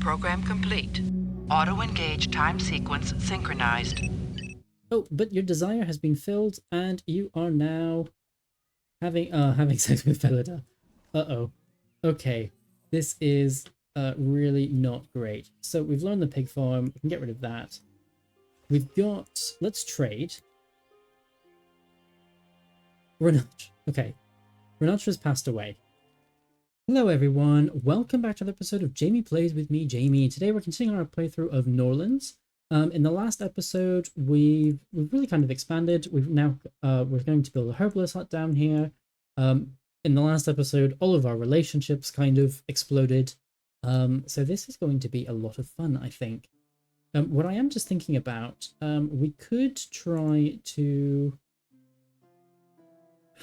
Program complete. Auto-engage time sequence synchronized. Oh, but your desire has been filled, and you are now having sex with Felida. Uh-oh. Okay, this is really not great. So we've learned the pig farm. We can get rid of that. We've got... Let's trade. Renatra. Okay. Renatra has passed away. Hello everyone, welcome back to another episode of Jamie Plays with me, Jamie. Today we're continuing our playthrough of Norland. In the last episode, we've really kind of expanded. We've now we're going to build a herbalist hut down here. In the last episode, all of our relationships kind of exploded. So this is going to be a lot of fun, I think. What I am just thinking about, we could try to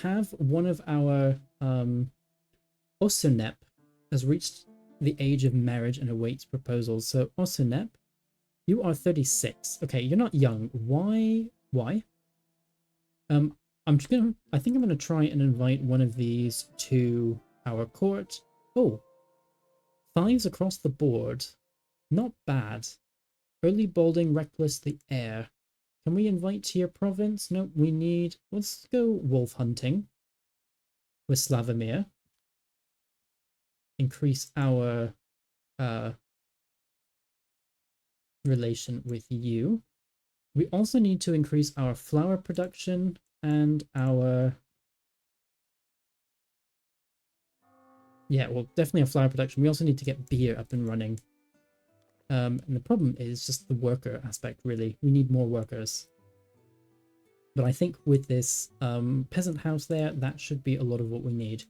have one of our Osunep has reached the age of marriage and awaits proposals. So Osunep, you are 36. Okay, you're not young. Why? I think I'm gonna try and invite one of these to our court. Oh, 5s across the board. Not bad. Early balding, reckless, the heir. Can we invite to your province? No, we need... Let's go wolf hunting with Slavomir. Increase our relation with you. We also need to increase our flour production and our... Yeah, well, definitely our flour production. We also need to get beer up and running. And the problem is just the worker aspect, really. We need more workers. But I think with this peasant house there, that should be a lot of what we need.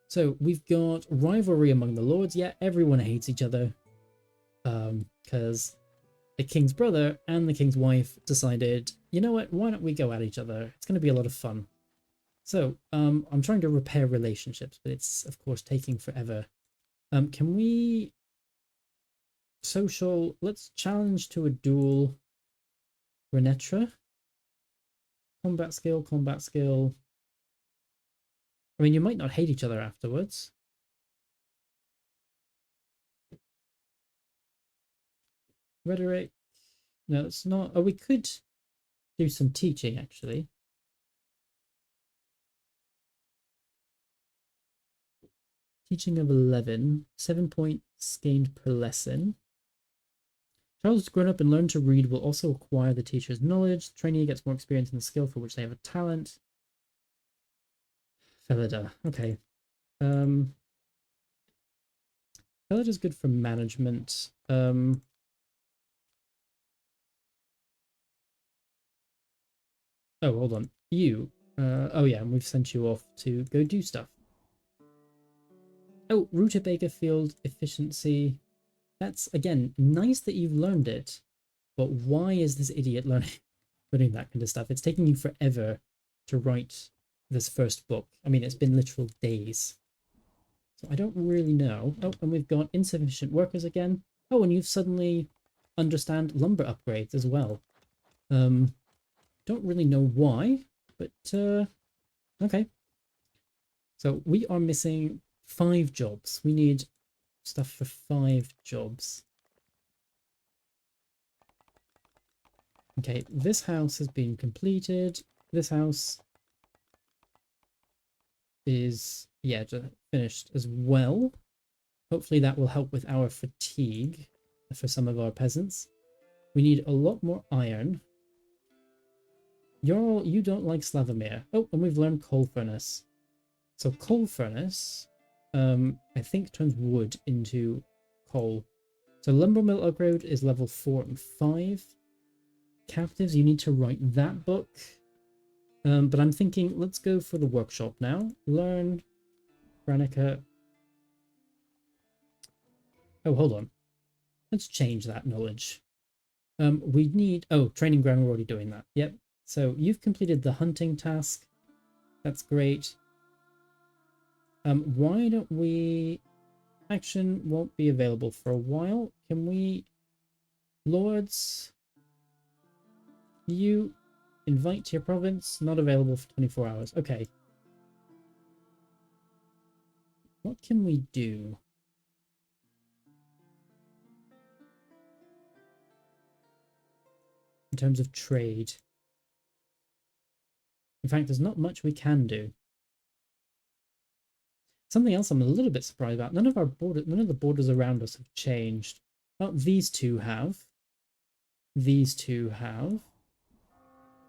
So we've got rivalry among the lords. Yeah, everyone hates each other. Because the king's brother and the king's wife decided, you know what, why don't we go at each other? It's going to be a lot of fun. So I'm trying to repair relationships, but it's, of course, taking forever. Can we... Social... Let's challenge to a duel. Renetra. Combat skill, combat skill. I mean, you might not hate each other afterwards. Rhetoric. No, it's not. Oh, we could do some teaching, actually. Teaching of 11. 7 points gained per lesson. Child who's grown up and learned to read will also acquire the teacher's knowledge. The trainee gets more experience in the skill for which they have a talent. Felida. Okay. Felida's good for management. Oh, hold on. You. Oh yeah, and we've sent you off to go do stuff. Oh, Rutabaga Field efficiency. That's, again, nice that you've learned it, but why is this idiot learning that kind of stuff? It's taking you forever to write this first book. I mean, it's been literal days. So I don't really know. Oh, and we've got insufficient workers again. Oh, and you've suddenly understand lumber upgrades as well. Don't really know why, but okay. So we are missing 5 jobs. We need stuff for 5 jobs. Okay, this house has been completed. This house is, yeah, just finished as well. Hopefully that will help with our fatigue for some of our peasants. We need a lot more iron. You don't like Slavomir. Oh, and we've learned coal furnace. So coal furnace, I think turns wood into coal. So lumber mill upgrade is level 4 and 5. Captives, you need to write that book. But I'm thinking, let's go for the workshop now. Learn, Granica. Oh, hold on. Let's change that knowledge. We need... Oh, training ground, we're already doing that. Yep. So you've completed the hunting task. That's great. Why don't we... Action won't be available for a while. Can we... Lords... You invite to your province. Not available for 24 hours. Okay. What can we do? in terms of trade. In fact, there's not much we can do. Something else I'm a little bit surprised about. None of the borders around us have changed. Well, these two have. These two have.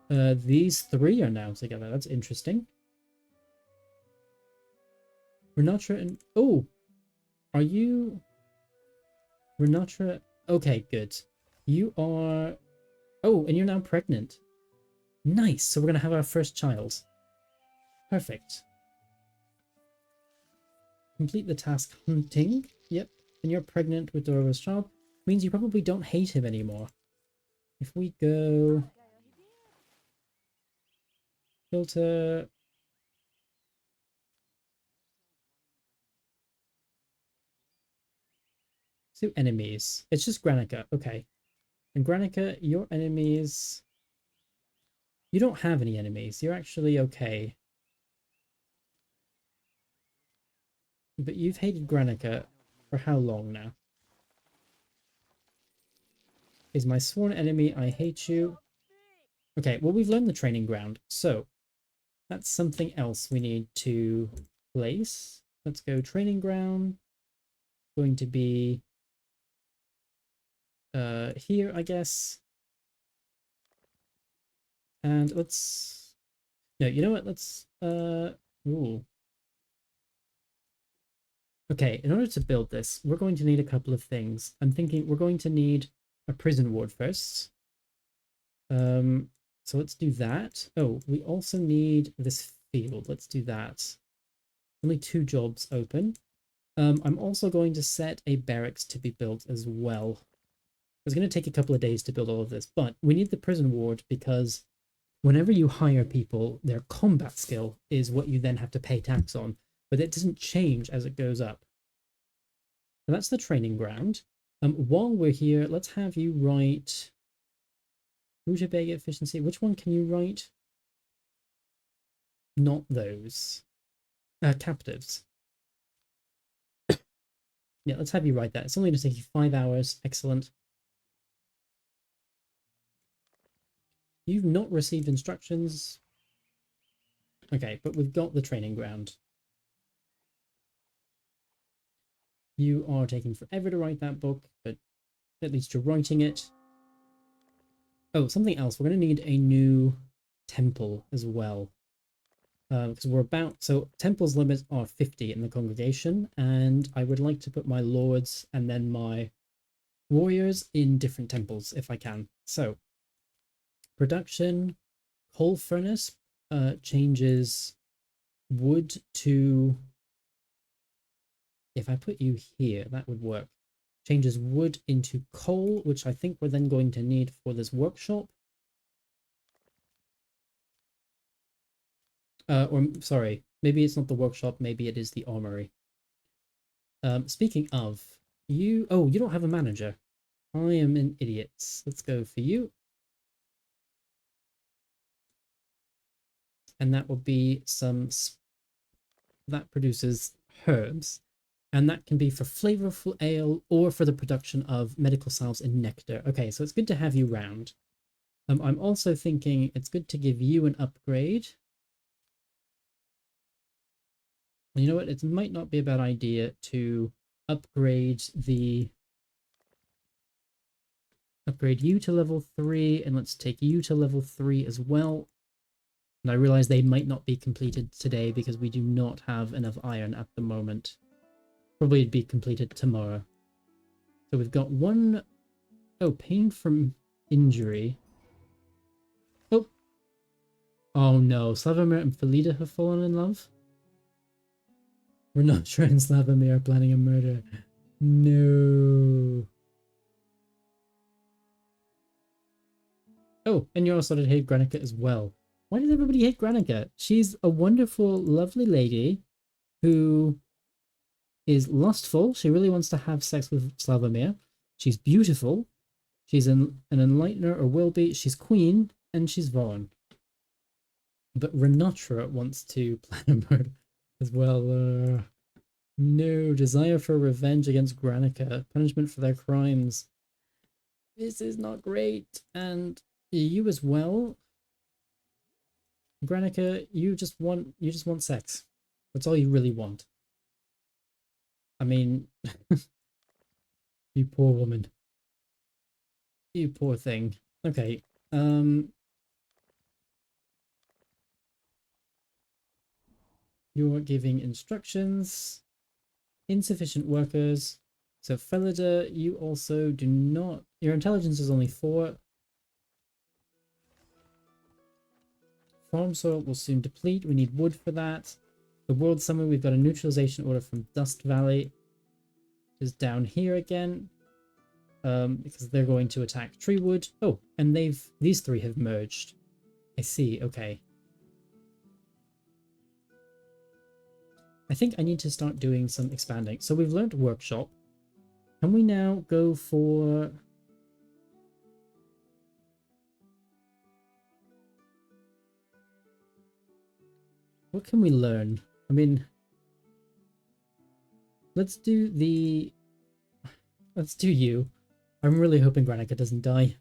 These three are now together. That's interesting. Renatra and... Oh! Are you... Renatra... Okay, good. You are... Oh, and you're now pregnant. Nice! So we're going to have our first child. Perfect. Complete the task hunting. Yep. And you're pregnant with Doro's child. Means you probably don't hate him anymore. If we go... Filter... So enemies. It's just Granica. Okay. And Granica, your enemies... You don't have any enemies. You're actually okay. But you've hated Granica for how long now? Is my sworn enemy, I hate you. Okay, well, we've learned the training ground. So, that's something else we need to place. Let's go training ground. Going to be here, I guess. And let's... No, you know what? Let's... Ooh. Okay, in order to build this, we're going to need a couple of things. I'm thinking we're going to need a prison ward first. So let's do that. Oh, we also need this field. Let's do that. Only 2 jobs open. I'm also going to set a barracks to be built as well. It's going to take a couple of days to build all of this, but we need the prison ward because whenever you hire people, their combat skill is what you then have to pay tax on, but it doesn't change as it goes up. So that's the training ground. While we're here, let's have you write rutabaga efficiency. Which one can you write? Not those. Captives. Yeah, let's have you write that. It's only going to take you 5 hours. Excellent. You've not received instructions. Okay, but we've got the training ground. You are taking forever to write that book, but at least you're writing it. Oh, something else. We're going to need a new temple as well. Because we're about... So, temple's limits are 50 in the congregation, and I would like to put my lords and then my warriors in different temples, if I can. So, production, coal furnace changes wood to... If I put you here, that would work. Changes wood into coal, which I think we're then going to need for this workshop. Or, sorry, maybe it's not the workshop, maybe it is the armory. Speaking of, you... Oh, you don't have a manager. I am an idiot. Let's go for you. And that will be some... That produces herbs. And that can be for flavorful ale or for the production of medical salves and nectar. Okay, so it's good to have you round. I'm also thinking it's good to give you an upgrade. You know what? It might not be a bad idea to upgrade you to level 3, and let's take you to level 3 as well. And I realize they might not be completed today because we do not have enough iron at the moment. Probably be completed tomorrow. So we've got one... Oh, pain from injury. Oh! Oh no, Slavomir and Felida have fallen in love? We're not sure and Slavomir are planning a murder. No. Oh, and you also did hate Granica as well. Why does everybody hate Granica? She's a wonderful, lovely lady who is lustful. She really wants to have sex with Slavomir. She's beautiful. She's an enlightener, or will be. She's queen, and she's Vaughn. But Renatra wants to plan a murder as well. No, desire for revenge against Granica. Punishment for their crimes. This is not great. And You as well, Granica. You just want sex. That's all you really want. I mean, you poor woman. You poor thing. Okay. You're giving instructions. Insufficient workers. So Felida, you also do not. Your intelligence is only 4. Farm soil will soon deplete. We need wood for that. The World Summit, we've got a neutralization order from Dust Valley. Is down here again. Because they're going to attack Treewood. Oh, and these 3 have merged. I see, okay. I think I need to start doing some expanding. So we've learned workshop. Can we now go for... What can we learn? I mean, let's do the... Let's do you. I'm really hoping Granica doesn't die.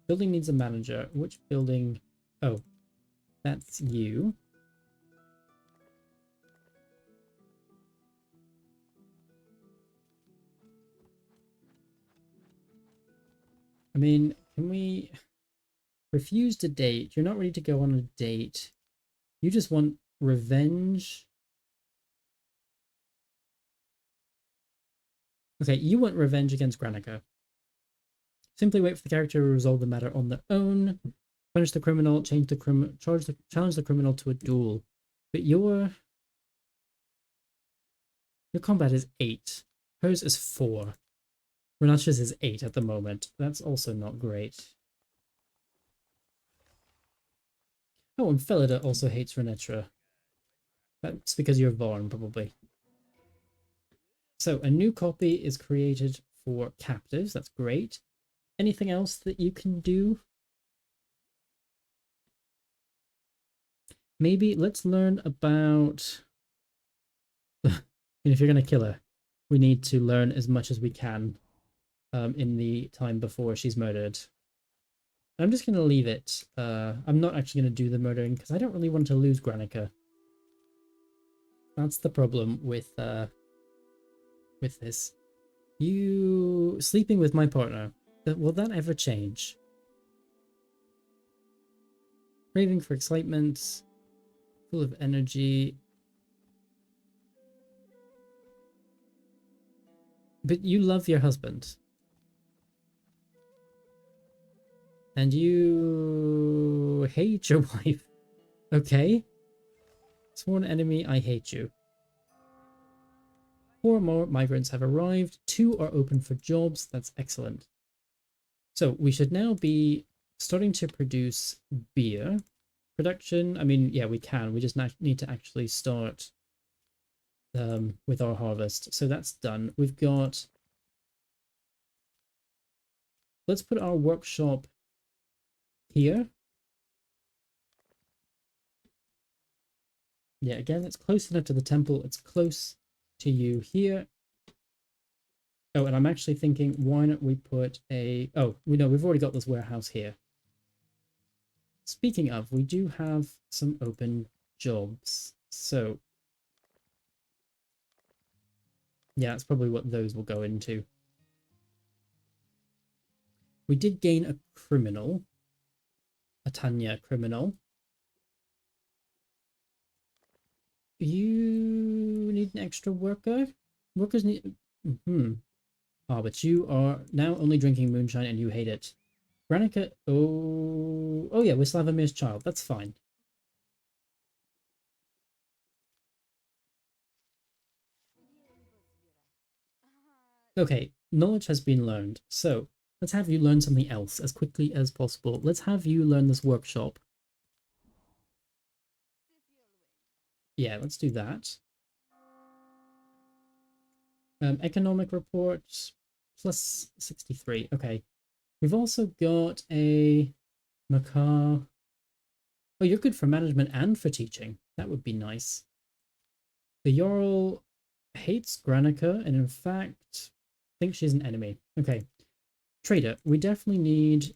Building needs a manager. Which building? Oh, that's you. I mean, can we refuse to date? You're not ready to go on a date. You just want revenge. Okay, you want revenge against Granica. Simply wait for the character to resolve the matter on their own. Punish the criminal, challenge the criminal to a duel. But your combat is 8. Hers is 4. Renasha's is 8 at the moment. That's also not great. Oh, and Felida also hates Renetra. That's because you're Varn, probably. So a new copy is created for captives. That's great. Anything else that you can do? Maybe let's learn about... if you're going to kill her, we need to learn as much as we can in the time before she's murdered. I'm just going to leave it. I'm not actually going to do the murdering because I don't really want to lose Granica. That's the problem with this. You sleeping with my partner. Will that ever change? Craving for excitement. Full of energy. But you love your husband. And you hate your wife. Okay. Sworn enemy, I hate you. 4 more migrants have arrived. 2 are open for jobs. That's excellent. So we should now be starting to produce beer. Production, I mean, yeah, we can. We just need to actually start with our harvest. So that's done. We've got... Let's put our workshop here. Yeah, again, it's close enough to the temple. It's close to you here. Oh, and I'm actually thinking, why don't we put a... Oh, we know we've already got this warehouse here. Speaking of, we do have some open jobs. So, yeah, that's probably what those will go into. We did gain a criminal. A Tanya criminal. You need an extra worker? Workers need... Ah, but you are now only drinking moonshine and you hate it. Granica... Oh yeah, we're Slavomir's child. That's fine. Okay, knowledge has been learned. So, let's have you learn something else as quickly as possible. Let's have you learn this workshop. Yeah, let's do that. Economic report plus 63. Okay. We've also got a Makar. Oh, you're good for management and for teaching. That would be nice. The Jarl hates Granica and in fact thinks she's an enemy. Okay. Trader, we definitely need...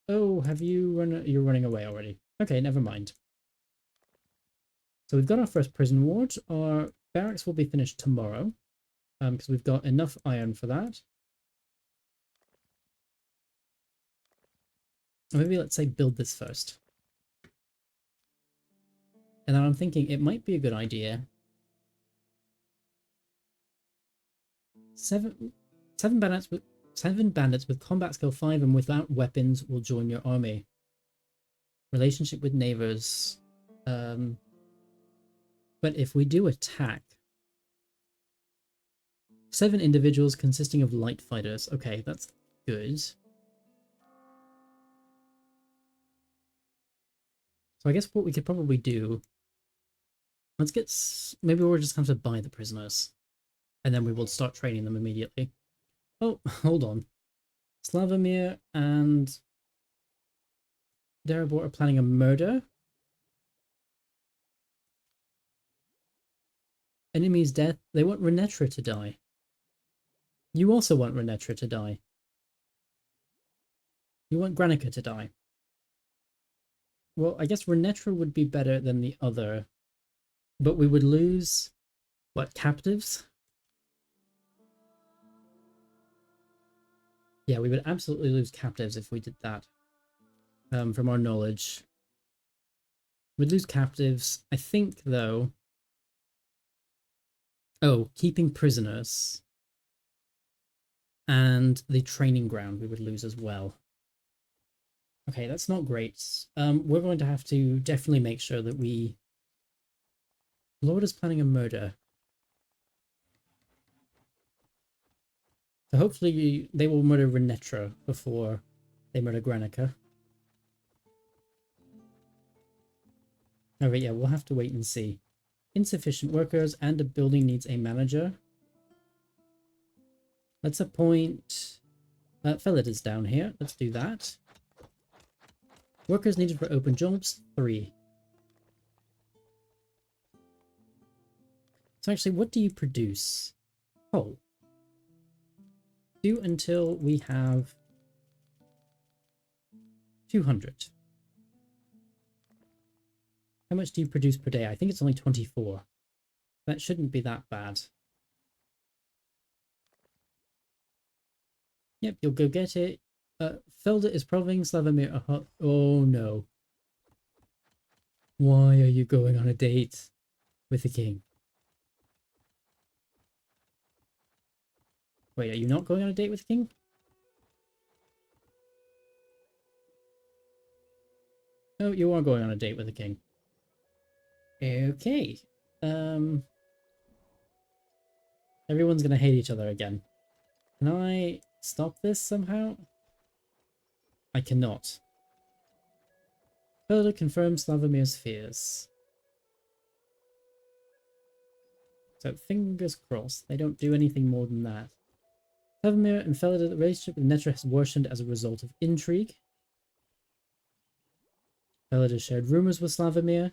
Oh, have you run... You're running away already. Okay, never mind. So we've got our first prison ward. Our barracks will be finished tomorrow, because we've got enough iron for that. Or maybe let's say build this first. And then I'm thinking it might be a good idea. Seven bandits with combat skill 5 and without weapons will join your army. Relationship with neighbors. But if we do attack, 7 individuals consisting of light fighters. Okay, that's good. So I guess what we could probably do, let's get, maybe we'll just have to buy the prisoners, and then we will start training them immediately. Oh, hold on. Slavomir and Darabor are planning a murder. Enemy's death. They want Renetra to die. You also want Renetra to die. You want Granica to die. Well, I guess Renetra would be better than the other, but we would lose, what, captives? Yeah, we would absolutely lose captives if we did that. From our knowledge. We'd lose captives. I think, though... Oh, keeping prisoners. And the training ground we would lose as well. Okay, that's not great. We're going to have to definitely make sure that we... Lord is planning a murder. So hopefully they will murder Renetra before they murder Granica. Alright, yeah, we'll have to wait and see. Insufficient workers and a building needs a manager. Let's appoint... Felid is down here. Let's do that. Workers needed for open jobs, 3. So actually, what do you produce? Coal. Do until we have 200. How much do you produce per day? I think it's only 24. That shouldn't be that bad. Yep, you'll go get it. Felder is proving Slavomir a hot... Oh no. Why are you going on a date with the king? Wait, are you not going on a date with the king? Oh, you are going on a date with the king. Okay. Everyone's gonna hate each other again. Can I stop this somehow? I cannot. Further confirms Slavomir's fears. So fingers crossed, they don't do anything more than that. Slavomir and Felida, the relationship with Netra has worsened as a result of intrigue. Felida shared rumors with Slavomir.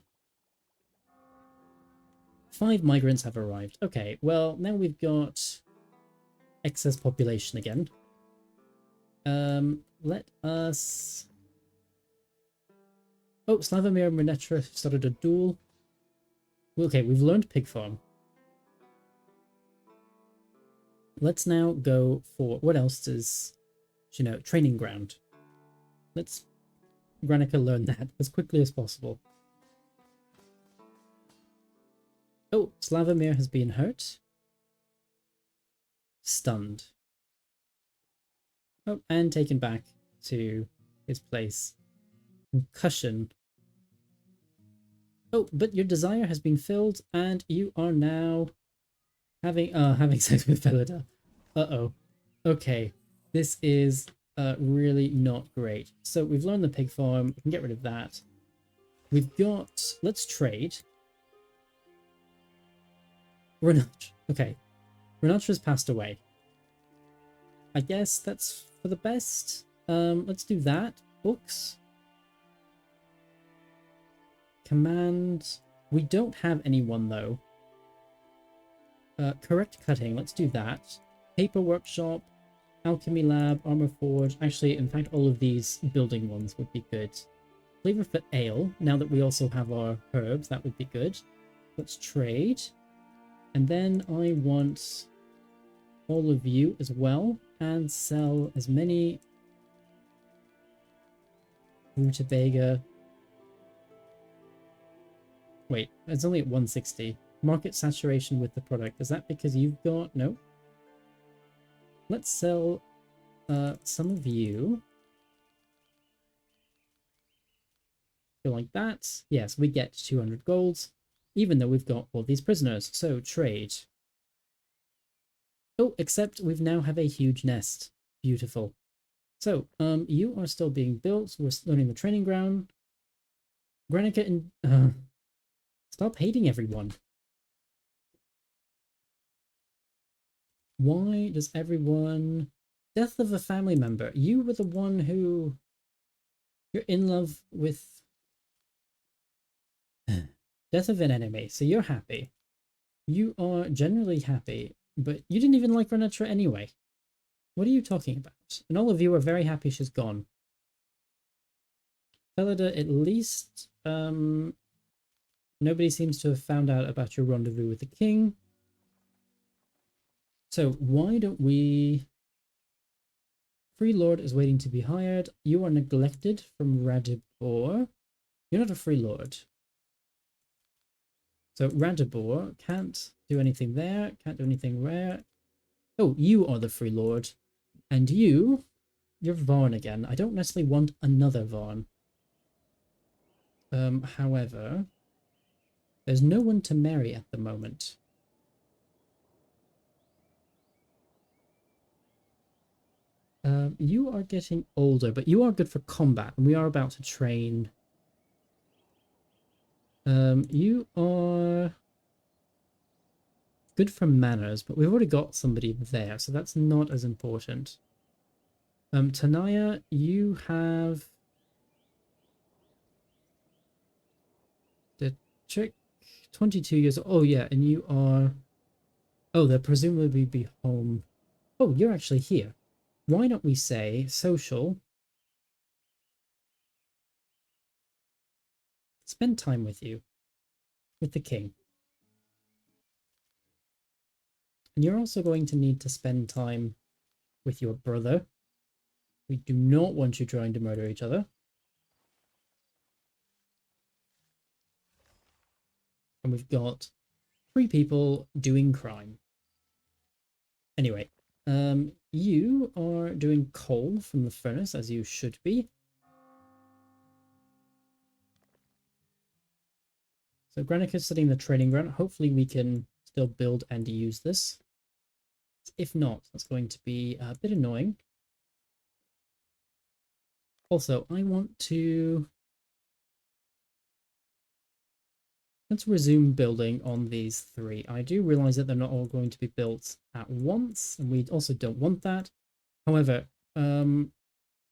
5 migrants have arrived. Okay, well, now we've got excess population again. Let us... Oh, Slavomir and Renetra started a duel. Okay, we've learned pig farm. Let's now go for... What else is... You know, training ground. Let's Granica learn that as quickly as possible. Oh, Slavomir has been hurt. Stunned. Oh, and taken back to his place. Concussion. Oh, but your desire has been filled, and you are now having sex with Felida. Uh-oh. Okay. This is really not great. So we've learned the pig farm. We can get rid of that. We've got... Let's trade. Renatra. Okay. Renatra's passed away. I guess that's for the best. Let's do that. Books. Command. We don't have anyone, though. Correct cutting. Let's do that. Paper workshop. Alchemy lab, armor forge. Actually, in fact, all of these building ones would be good. Flavor for ale. Now that we also have our herbs, that would be good. Let's trade. And then I want all of you as well, and sell as many rutabaga. Wait, it's only at 160. Market saturation with the product. Is that because you've got... No. Let's sell some of you. Go like that. Yes, we get 200 gold, even though we've got all these prisoners. So, trade. Oh, except we've now have a huge nest. Beautiful. So, you are still being built. We're learning the training ground. Granica and... stop hating everyone. Why does everyone... Death of a family member. You were the one who... You're in love with... Death of an enemy, so you're happy. You are generally happy, but you didn't even like Renetra anyway. What are you talking about? And all of you are very happy she's gone. Felida, at least... Nobody seems to have found out about your rendezvous with the king. So why don't we... Free lord is waiting to be hired. You are neglected from Radibor. You're not a free lord. So Radibor can't do anything there. Can't do anything there. Oh, you are the free lord. And you're Varn again. I don't necessarily want another Varn. However, there's no one to marry at the moment. You are getting older, but you are good for combat, and we are about to train. You are good for manners, but we've already got somebody there, so that's not as important. Tanaya, you have the chick, 22 years old. Oh yeah, and you are... Oh, they'll presumably be home. Oh, you're actually here. Why don't we say social? Spend time with you. With the king. And you're also going to need to spend time with your brother. We do not want you trying to murder each other. And we've got 3 people doing crime. Anyway, you are doing coal from the furnace, as you should be. So Granica's studying the training ground. Hopefully we can still build and use this. If not, that's going to be a bit annoying. Also, I want to... Let's resume building on these 3. I do realize that they're not all going to be built at once, and we also don't want that. However,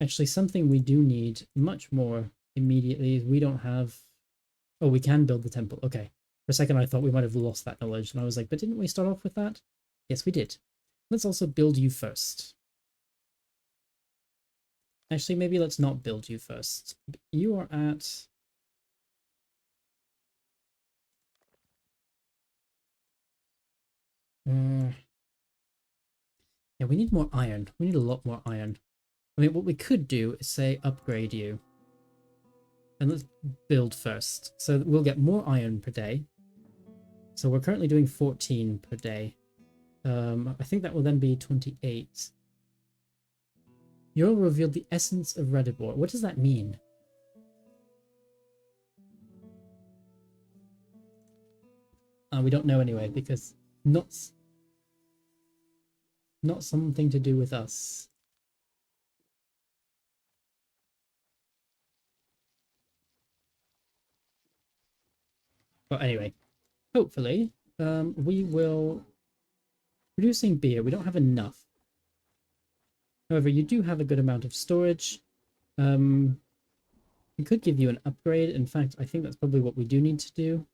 actually something we do need much more immediately is we don't have... Oh, we can build the temple. Okay. For a second I thought we might have lost that knowledge, and I was like, but didn't we start off with that? Yes, we did. Let's also build you first. Actually, maybe let's not build you first. You are at... yeah, we need more iron. We need a lot more iron. I mean, what we could do is say upgrade you. And let's build first. So we'll get more iron per day. So we're currently doing 14 per day. I think that will then be 28. You'll reveal the essence of Redibor. What does that mean? We don't know anyway, because not something to do with us. But anyway, hopefully, we will... Producing beer, we don't have enough. However, you do have a good amount of storage. We could give you an upgrade. In fact, I think that's probably what we do need to do.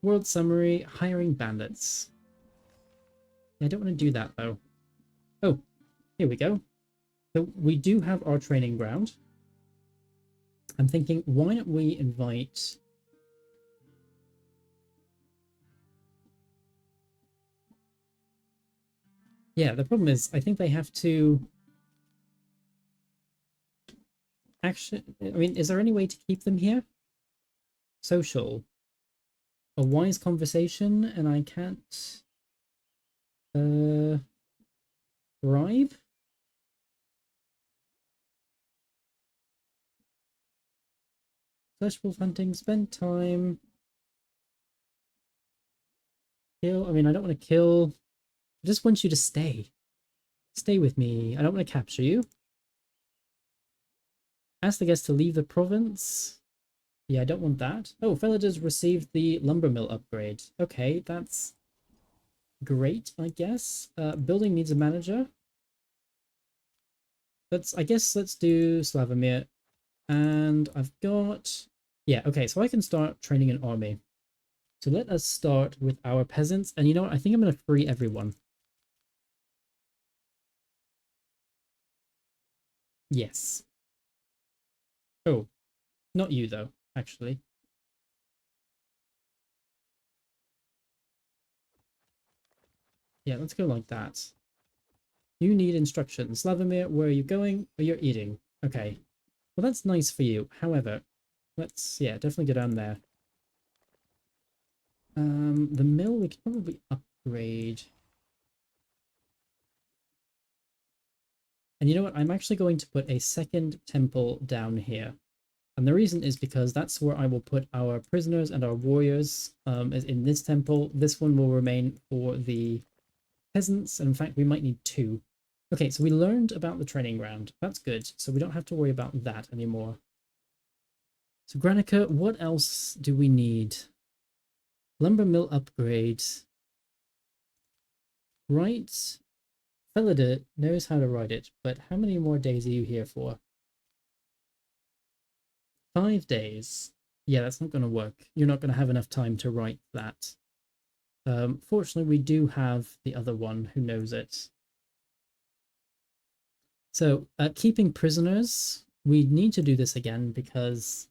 World summary, hiring bandits. I don't want to do that though. Oh, here we go. So we do have our training ground. I'm thinking, why don't we invite... Yeah, the problem is, I think they have to... Actually, I mean, is there any way to keep them here? Social. A wise conversation, and I can't... Bribe? Fleshwolf hunting, spend time... Kill, I mean, I don't want to kill... I just want you to stay. Stay with me. I don't want to capture you. Ask the guest to leave the province. Yeah, I don't want that. Oh, villagers received the lumber mill upgrade. Okay, that's great, I guess. Building needs a manager. I guess let's do Slavomir. And I've got... Yeah, okay, so I can start training an army. So let us start with our peasants. And you know what? I think I'm going to free everyone. Yes. Oh, not you, though, actually. Yeah, let's go like that. You need instructions. Slavomir, where are you going? Oh, you're eating. Okay. Well, that's nice for you. However, let's, yeah, definitely go down there. The mill we could probably upgrade. And you know what? I'm actually going to put a second temple down here. And the reason is because that's where I will put our prisoners and our warriors, is in this temple. This one will remain for the peasants. And in fact, we might need two. Okay, so we learned about the training ground. That's good. So we don't have to worry about that anymore. So Granica, what else do we need? Lumber mill upgrade. Right. Felida knows how to ride it, but how many more days are you here for? 5 days. Yeah, that's not going to work. You're not going to have enough time to write that. Fortunately, we do have the other one who knows it. So, keeping prisoners, we need to do this again because,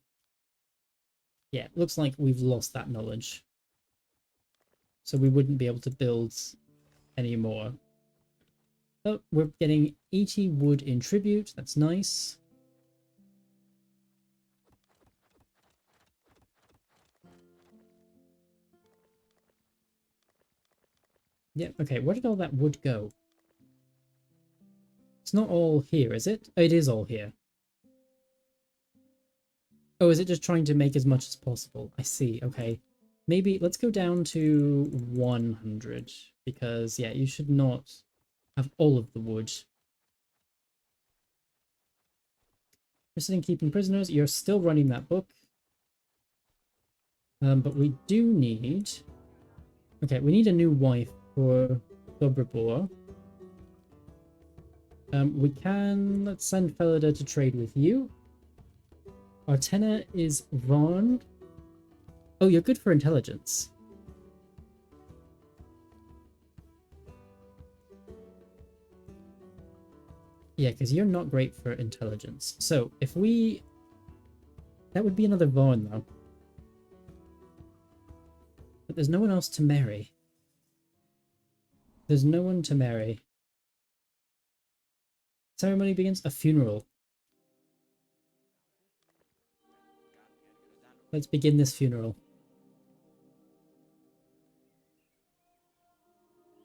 yeah, it looks like we've lost that knowledge. So we wouldn't be able to build anymore. Oh, we're getting 80 wood in tribute. That's nice. Yeah, okay, where did all that wood go? It's not all here, is it? Oh, it is all here. Oh, is it just trying to make as much as possible? I see, okay. Maybe let's go down to 100, because, yeah, you should not have all of the wood. Interested in keeping prisoners? You're still running that book. But we do need... Okay, we need a new wife for Dobrabor. Let's send Felida to trade with you. Our tenor is Vaughn. Oh, you're good for intelligence. Yeah, because you're not great for intelligence. So, if we... That would be another Vaughn, though. But there's no one else to marry. There's no one to marry. Ceremony begins. A funeral. Let's begin this funeral.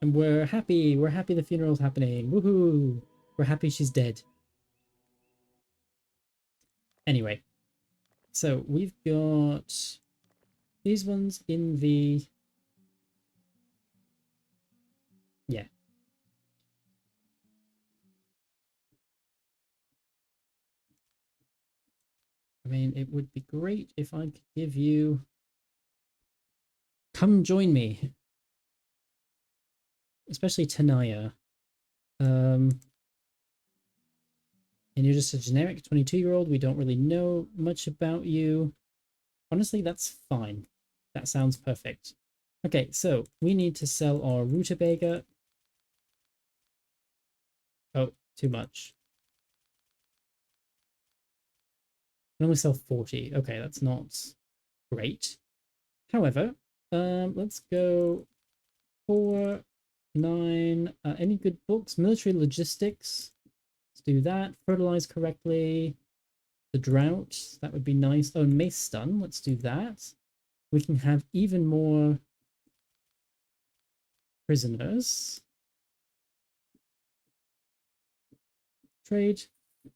And we're happy. We're happy the funeral's happening. Woohoo! We're happy she's dead. Anyway. So, we've got these ones in the... Yeah. I mean, it would be great if I could give you... Come join me. Especially Tanaya. And you're just a generic 22-year-old. We don't really know much about you. Honestly, that's fine. That sounds perfect. Okay, so we need to sell our rutabaga. too much. I can only sell 40. Okay, that's not great. However, let's go 4, 9. Any good books? Military logistics. Let's do that. Fertilize correctly. The drought. That would be nice. Oh, mace stun. Let's do that. We can have even more prisoners. Trade.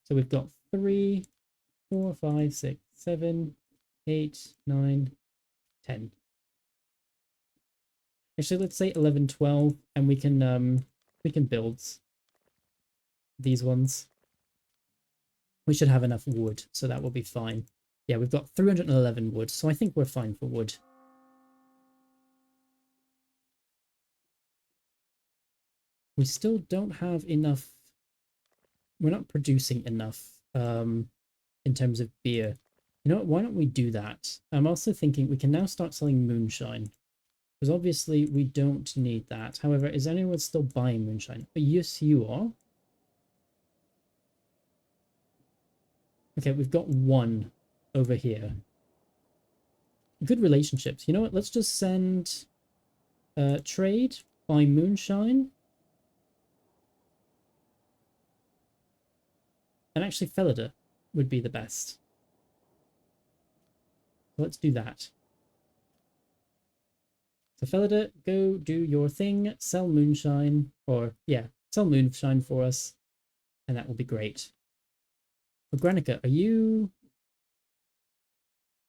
So we've got 3, 4, 5, 6, 7, 8, 9, 10. Actually, let's say 11, 12, and we can build these ones. We should have enough wood, so that will be fine. Yeah, we've got 311 wood, so I think we're fine for wood. We still don't have enough. We're not producing enough in terms of beer. You know what? Why don't we do that? I'm also thinking we can now start selling moonshine. Because obviously we don't need that. However, is anyone still buying moonshine? Yes, you are. Okay, we've got one over here. Good relationships. You know what? Let's just send trade, buy moonshine. And actually Felida would be the best. So let's do that. So Felida, go do your thing, sell moonshine, or yeah, sell moonshine for us, and that will be great. But Granica, are you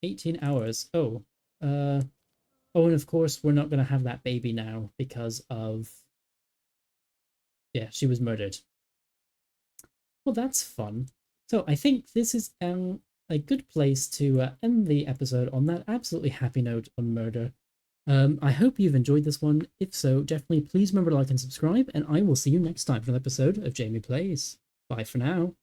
18 hours? Oh, oh, and of course we're not going to have that baby now because of, yeah, she was murdered. Well, that's fun. So I think this is a good place to end the episode on that absolutely happy note on murder. I hope you've enjoyed this one. If so, definitely please remember to like and subscribe, and I will see you next time for an episode of Jamie Plays. Bye for now.